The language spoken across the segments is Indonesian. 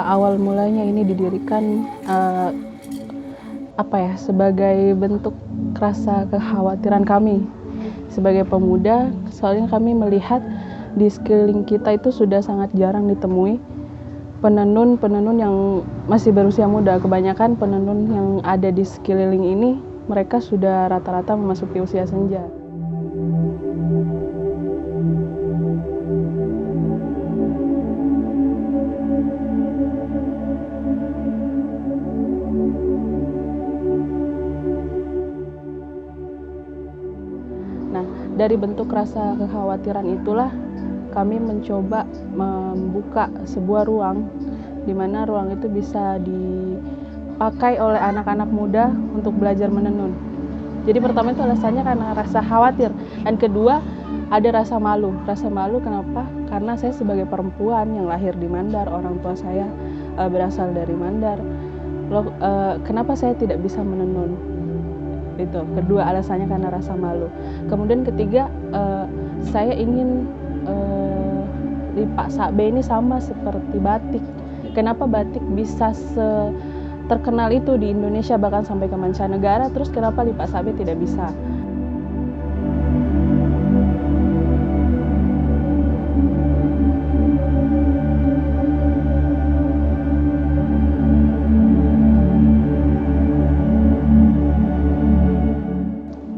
awal mulanya ini didirikan sebagai bentuk rasa kekhawatiran kami sebagai pemuda, soalnya kami melihat di sekeliling kita itu sudah sangat jarang ditemui penenun yang masih berusia muda. Kebanyakan penenun yang ada di sekeliling ini mereka sudah rata-rata memasuki usia senja. Nah, dari bentuk rasa kekhawatiran itulah kami mencoba membuka sebuah ruang di mana ruang itu bisa dipakai oleh anak-anak muda untuk belajar menenun. Jadi pertama itu alasannya karena rasa khawatir, dan kedua ada rasa malu. Rasa malu kenapa? Karena saya sebagai perempuan yang lahir di Mandar, orang tua saya berasal dari Mandar. Kenapa saya tidak bisa menenun? Itu kedua alasannya karena rasa malu. Kemudian ketiga, saya ingin lipak sabe ini sama seperti batik. Kenapa batik bisa terkenal itu di Indonesia bahkan sampai ke mancanegara, terus kenapa lipak sabe tidak bisa?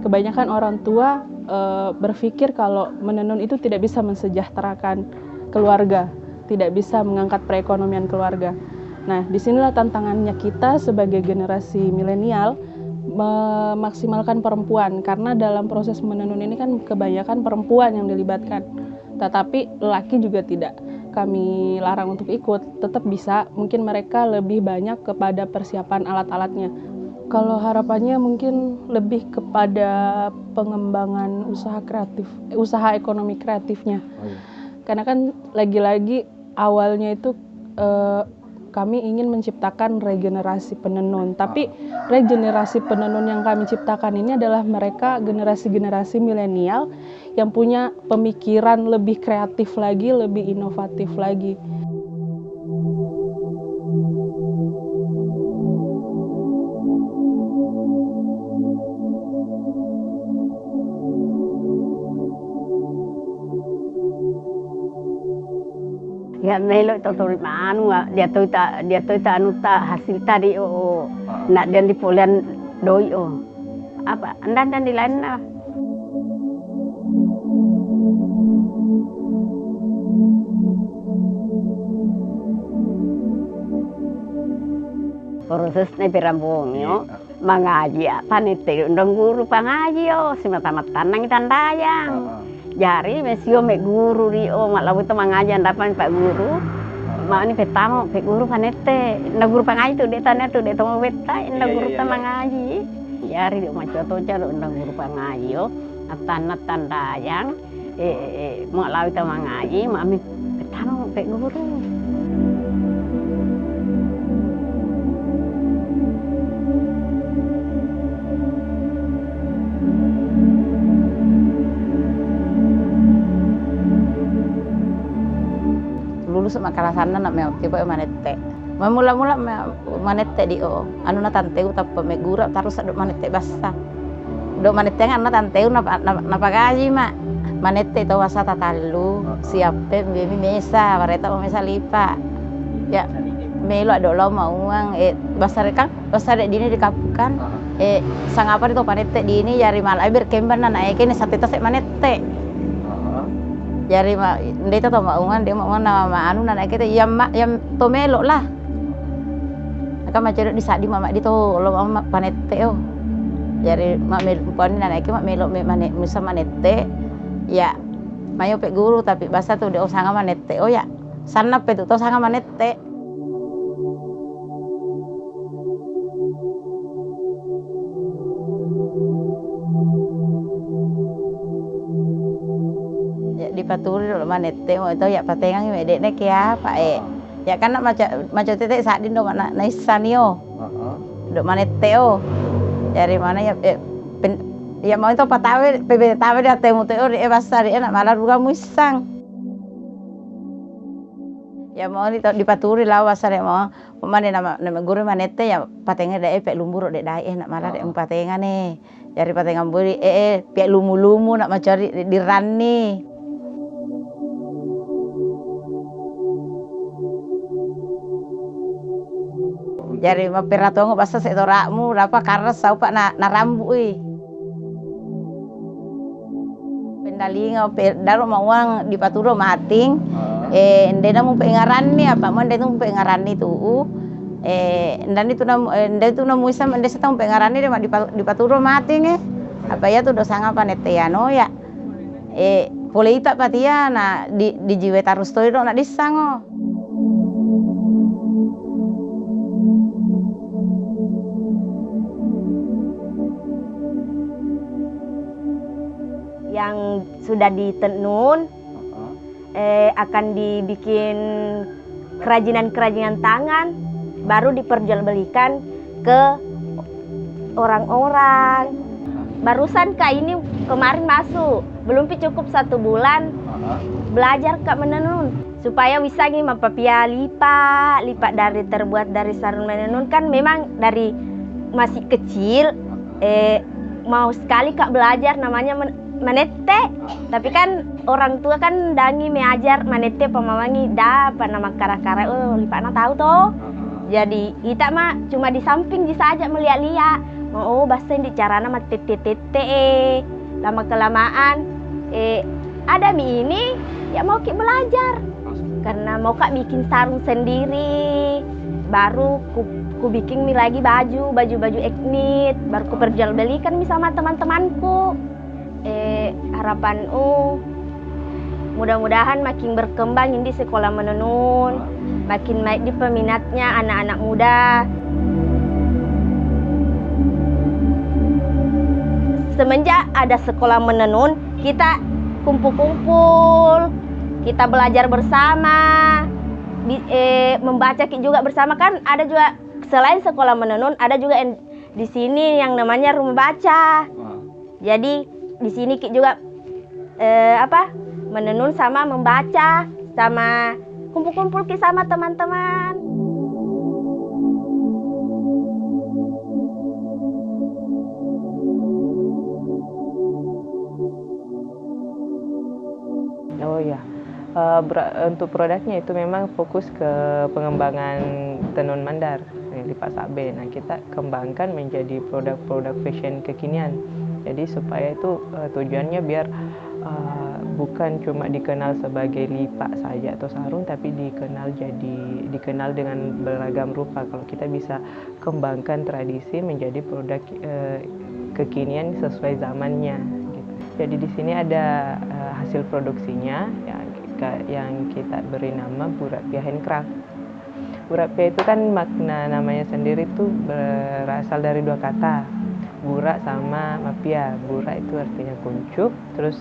Kebanyakan orang tua berpikir kalau menenun itu tidak bisa mensejahterakan keluarga, tidak bisa mengangkat perekonomian keluarga. Nah, disinilah tantangannya kita sebagai generasi milenial memaksimalkan perempuan, karena dalam proses menenun ini kan kebanyakan perempuan yang dilibatkan. Tetapi lelaki juga tidak kami larang untuk ikut, tetap bisa, mungkin mereka lebih banyak kepada persiapan alat-alatnya. Kalau harapannya mungkin lebih kepada pengembangan usaha ekonomi kreatifnya. Karena kan lagi-lagi awalnya itu kami ingin menciptakan regenerasi penenun. Tapi regenerasi penenun yang kami ciptakan ini adalah mereka generasi-generasi milenial yang punya pemikiran lebih kreatif lagi, lebih inovatif lagi. Ya melo to manu dia ta anu ta hasil tadi nak dan di polian doi apa dan di lain lah. Proses ni perambungyo mengaji panite undang guru pangaji si mata-mata nang tandayang. Jari mesio mek guru rio mak labu itu mengajar dapat pak guru mak ini petamo pak guru panete na guru pangaji tu dia tanya tu dia tomo beta na guru ta mengaji jari dia macam tu cara na guru pangaji natan dayang mak labu itu mengaji mak mi petamo pak guru. Mak kalasana nak meo tiba manete. Mula-mula manete di anu na tanteu tappa me gura tarus aduk manete basta. Do manete ngana tanteu na pagaji mak. Manete to wasa tatalu siap pe mi mesa wareta mesa lipa. Ya melo aduk lo mau uang basar kan basar dini dikapukan sangapa itu manete di ini jari mal aber kemban na kene sateta sek manete. Jari dia tahu maungan dia mau nama anu nana kita yang to melo lah. Maka macam di saat di mama di to lo mama panete Jari mak melo pon nana kita mak melo manet musa manete ya mayo pe guru tapi bahasa tu dia usanga manete ya sana pe tu sanga manete. Paturi lo manete itu ya patengang medek nek ya pak ya kan macam tete saat di do mana naisanio do manete dari mana ya ya mau itu patawe pebe tawe dia temu teo basar dia nak malah bukan musang Ya mau dipaturi lawas ada mau pemane nama guru manete ya patenga dae pek lumbur dek dae nak malah dek patenga nih. Jari patenga buri pek lumu-lumu nak macari di rani. Jari maperatongo basta setorakmu rapa karas sau pak na rambu pendalinga daro mawang dipaturo mating. Ndena mo pengarani apa mo ndena mo pengarani tu ndani tu na muisa ndesa tang pengarani de dipaturo mati apa ya tu dosanga panetiano ya poleita patia na di jiwe tarus to na disango yang sudah ditenun akan dibikin kerajinan-kerajinan tangan, baru diperjualbelikan ke orang-orang. Barusan Kak ini kemarin masuk, belum cukup 1 bulan belajar Kak menenun supaya bisa nih mapapia lipat dari terbuat dari sarung menenun kan memang dari masih kecil mau sekali Kak belajar namanya manete, tapi kan orang tua kan dangi meajar manete pemawangi apa nama kara-kara lipana tahu toh. Jadi kita mah cuma di samping saja melihat-lihat. Bahasa di carana mah tete lama kelamaan ada ini ya mau Ki belajar karena mau Kak bikin sarung sendiri, baru ku bikin lagi baju etnik, baru ku perjualbelikan sama teman-temanku. Harapan mudah-mudahan makin berkembang di sekolah menenun, makin naik di peminatnya anak-anak muda. Semenjak ada sekolah menenun, kita kumpul-kumpul, kita belajar bersama, membaca juga bersama kan. Ada juga selain sekolah menenun, ada juga di sini yang namanya rumah baca. Jadi di sini Ki juga menenun sama membaca sama kumpul-kumpul Ki sama teman-teman. Oh ya, untuk produknya itu memang fokus ke pengembangan tenun mandar lipat sabe. Nah kita kembangkan menjadi produk-produk fashion kekinian. Jadi supaya itu tujuannya biar bukan cuma dikenal sebagai lipak saja atau sarung, tapi dikenal dengan beragam rupa. Kalau kita bisa kembangkan tradisi menjadi produk kekinian sesuai zamannya. Gitu. Jadi di sini ada hasil produksinya yang kita beri nama Burapia Handcraft. Burapia itu kan makna namanya sendiri tuh berasal dari 2 kata. Bura sama mapia. Bura itu artinya kuncup, terus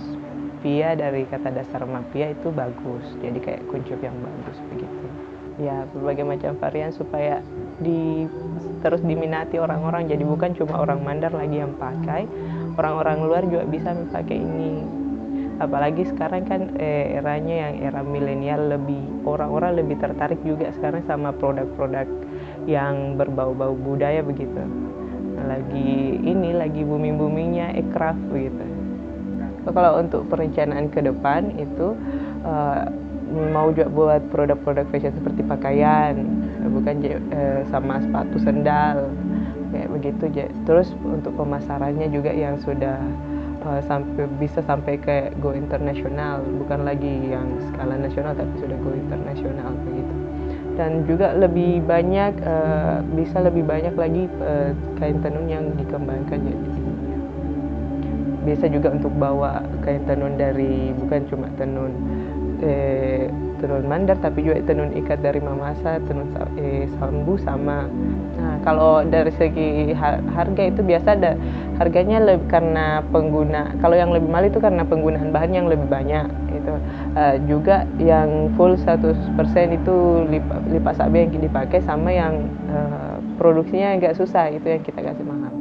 pia dari kata dasar mapia itu bagus. Jadi kayak kuncup yang bagus begitu. Ya berbagai macam varian supaya terus diminati orang-orang. Jadi bukan cuma orang Mandar lagi yang pakai, orang-orang luar juga bisa memakai ini. Apalagi sekarang kan eranya yang era milenial, orang-orang lebih tertarik juga sekarang sama produk-produk yang berbau-bau budaya begitu. Lagi booming-boomingnya aircraft begitu. Kalau untuk perencanaan ke depan itu mau juga buat produk-produk fashion seperti pakaian, bukan sama sepatu sendal kayak begitu. Terus untuk pemasarannya juga yang sudah bisa sampai ke go internasional, bukan lagi yang skala nasional tapi sudah go internasional begitu. Dan juga bisa lebih banyak lagi kain tenun yang dikembangkan jadi bisa juga untuk bawa kain tenun dari bukan cuma tenun Mandar tapi juga tenun ikat dari Mamasa, tenun sambu sama. Nah, kalau dari segi harga itu biasa ada harganya karena kalau yang lebih mahal itu karena penggunaan bahan yang lebih banyak itu. Juga yang full 100% itu lipat sabe yang dipakai sama yang produksinya agak susah itu yang kita kasih mahal.